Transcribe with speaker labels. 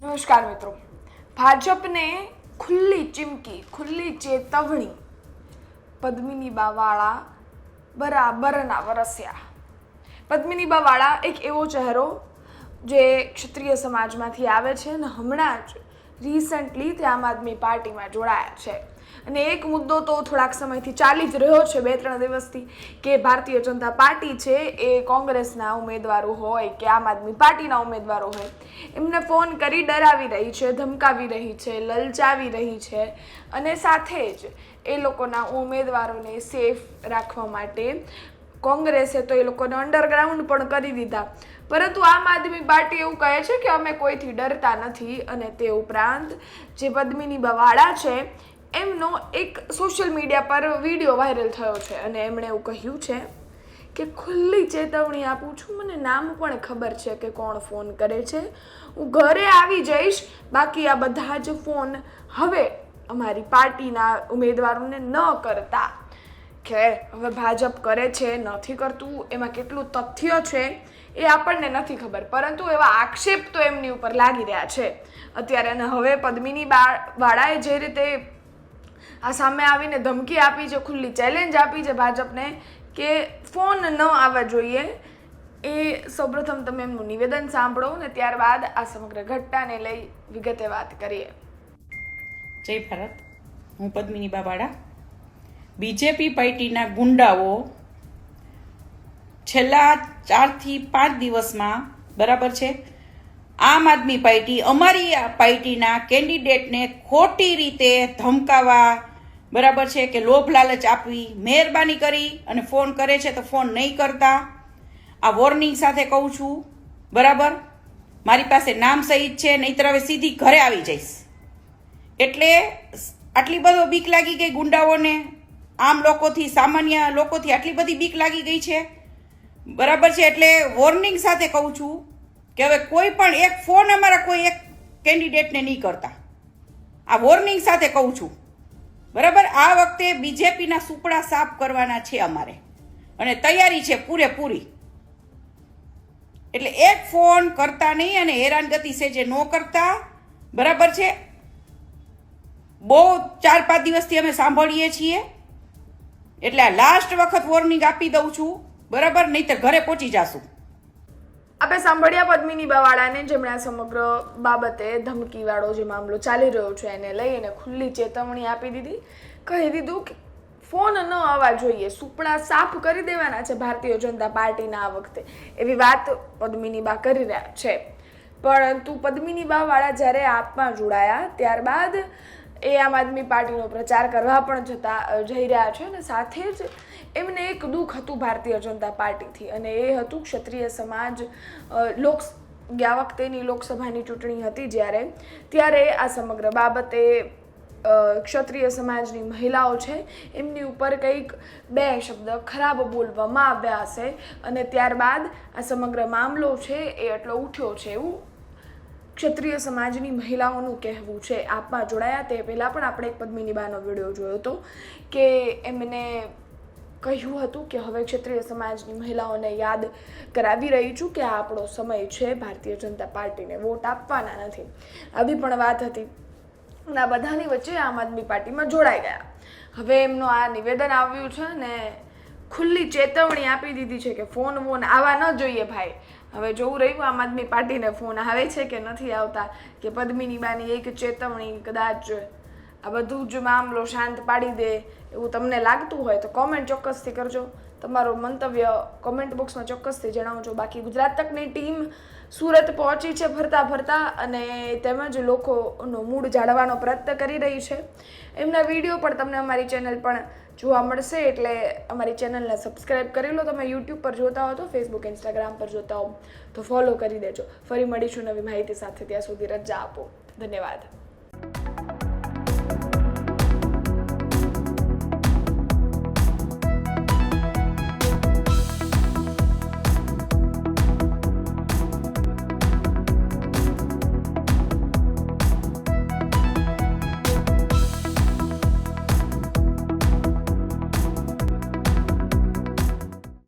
Speaker 1: નમસ્કાર મિત્રો. ભાજપને ખુલ્લી ચીમકી, ખુલ્લી ચેતવણી. પદ્મિની બાવાળા બરાબરના વરસ્યા. પદ્મિની બાવાળા એક એવો ચહેરો જે ક્ષત્રિય સમાજમાંથી આવે છે અને હમણાં જ રિસન્ટલી તે આમ આદમી પાર્ટીમાં જોડાયા છે. અને એક મુદ્દો તો થોડાક સમયથી ચાલી જ રહ્યો છે, 2-3 દિવસથી, કે ભારતીય જનતા પાર્ટી છે એ કોંગ્રેસના ઉમેદવારો હોય કે આમ આદમી પાર્ટીના ઉમેદવારો હોય એમને ફોન કરી ડરાવી રહી છે, ધમકાવી રહી છે, લલચાવી રહી છે અને સાથે જ એ લોકોના ઉમેદવારોને સેફ રાખવા માટે કોંગ્રેસે તો એ લોકોને અંડરગ્રાઉન્ડ પણ કરી દીધા. પરંતુ આમ આદમી પાર્ટી એવું કહે છે કે અમે કોઈથી ડરતા નથી. અને તે ઉપરાંત જે પદ્મિની બાવાળા છે એમનો એક સોશિયલ મીડિયા પર વિડીયો વાયરલ થયો છે અને એમણે એવું કહ્યું છે કે ખુલ્લી ચેતવણી આપું છું, મને નામ પણ ખબર છે કે કોણ ફોન કરે છે, હું ઘરે આવી જઈશ, બાકી આ બધા જ ફોન હવે અમારી પાર્ટીના ઉમેદવારોને ન કરતા. કે હવે ભાજપ કરે છે નથી કરતું એમાં કેટલું તથ્ય છે એ આપણને નથી ખબર, પરંતુ એવા આક્ષેપ તો એમની ઉપર લાગી રહ્યા છે અત્યારે. અને હવે પદ્મિની બાવાળાએ જે રીતે આ સામે આવીને ધમકી આપી છે, ખુલ્લી ચેલેન્જ આપી છે ભાજપને કે ફોન ન આવવા જોઈએ, એ સૌપ્રથમ તમે એમનું નિવેદન સાંભળો ને ત્યારબાદ આ સમગ્ર ઘટનાને લઈ વિગતે વાત કરીએ.
Speaker 2: જય ભારત. હું પદ્મિની બાવાળા. બીજેપી પાર્ટીના ગુંડાઓ છેલ્લા 4 થી 5 દિવસમાં બરાબર છે આમ આદમી પાર્ટી અમારી પાર્ટીના કેન્ડિડેટને ખોટી રીતે ધમકાવા, બરાબર છે કે લોભ લાલચ આપવી, મહેરબાની કરી અને ફોન કરે છે તો ફોન નહીં કરતા. આ વોર્નિંગ સાથે કહું છું, બરાબર. મારી પાસે નામ સહિત છે, નહીંતર હવે સીધી ઘરે આવી જઈશ. એટલે આટલી બધો બીક લાગી ગઈ ગુંડાઓને, આમ લોકોથી, સામાન્ય લોકોથી આટલી બધી બીક લાગી ગઈ છે, બરાબર છે. એટલે વોર્નિંગ સાથે કહું છું કે હવે કોઈ પણ એક ફોન અમારા કોઈ એક કેન્ડિડેટને નહીં કરતા. આ વોર્નિંગ સાથે કહું છું, બરાબર. આ વખતે બીજેપીના સુપડા સાફ કરવાના છે અમારે અને તૈયારી છે પૂરેપૂરી. એટલે એક ફોન કરતા નહીં અને હેરાનગતિ છે જે ન કરતા, બરાબર છે. બહુ 4-5 દિવસથી અમે સાંભળીએ છીએ. એટલે આ લાસ્ટ વખત વોર્નિંગ આપી દઉં છું, બરાબર, નહીંતર ઘરે પહોંચી જાશું.
Speaker 1: આપણે સાંભળ્યા પદ્મિની બાવાળાને, જેમણે આ સમગ્ર બાબતે ધમકીવાળો જે મામલો ચાલી રહ્યો છે એને લઈને ખુલ્લી ચેતવણી આપી દીધી. કહી દીધું કે ફોન ન આવવા જોઈએ, સુપડા સાફ કરી દેવાના છે ભારતીય જનતા પાર્ટીના આ વખતે, એવી વાત પદ્મિની બા કરી રહ્યા છે. પરંતુ પદ્મિની બાવાળા જ્યારે આપમાં જોડાયા ત્યારબાદ એ આમ આદમી પાર્ટીનો પ્રચાર કરવા પણ જઈ રહ્યા છે અને સાથે જ એમને એક દુઃખ હતું ભારતીય જનતા પાર્ટીથી, અને એ હતું ક્ષત્રિય સમાજ. ગયા વખતેની લોકસભાની ચૂંટણી હતી ત્યારે આ સમગ્ર બાબતે ક્ષત્રિય સમાજની મહિલાઓ છે એમની ઉપર કંઈક 2 શબ્દ ખરાબ બોલવામાં આવ્યા હશે અને ત્યારબાદ આ સમગ્ર મામલો છે એ એટલો ઉઠ્યો છે, એવું ક્ષત્રિય સમાજની મહિલાઓનું કહેવું છે. આપમાં જોડાયા તે પહેલાં પણ આપણે એક પદ્મિની બાનો વિડીયો જોયો હતો કે એમને કહ્યું હતું કે હવે ક્ષત્રિય સમાજની મહિલાઓને યાદ કરાવી રહી છું કે આ આપણો સમય છે, ભારતીય જનતા પાર્ટીને વોટ આપવાના નથી. આવી પણ વાત હતી. અને આ બધાની વચ્ચે આમ આદમી પાર્ટીમાં જોડાઈ ગયા. હવે એમનું આ નિવેદન આવ્યું છે ને ખુલ્લી ચેતવણી આપી દીધી છે કે ફોન આવવા ન જોઈએ ભાઈ. હવે જોવું રહ્યું આમ આદમી પાર્ટીને ફોન આવે છે કે નથી આવતા, કે પદ્મિની બાની એક ચેતવણી કદાચ આ બધું જ મામલો શાંત પાડી દે એવું તમને લાગતું હોય તો કોમેન્ટ ચોક્કસથી કરજો. તમારું મંતવ્ય કોમેન્ટ બોક્સમાં ચોક્કસથી જણાવજો. બાકી ગુજરાત તકની ટીમ સુરત પહોંચી છે ફરતા અને તેમજ લોકોનો મૂડ જાળવવાનો પ્રયત્ન કરી રહી છે. એમના વિડીયો પણ તમને અમારી ચેનલ પણ જોવા મળશે, એટલે અમારી ચેનલને સબસ્ક્રાઈબ કરી લો. તમે યુટ્યુબ પર જોતા હો તો, ફેસબુક, ઇન્સ્ટાગ્રામ પર જોતા હો તો ફોલો કરી દેજો. ફરી મળીશું નવી માહિતી સાથે, ત્યાં સુધી રજા આપો. ધન્યવાદ.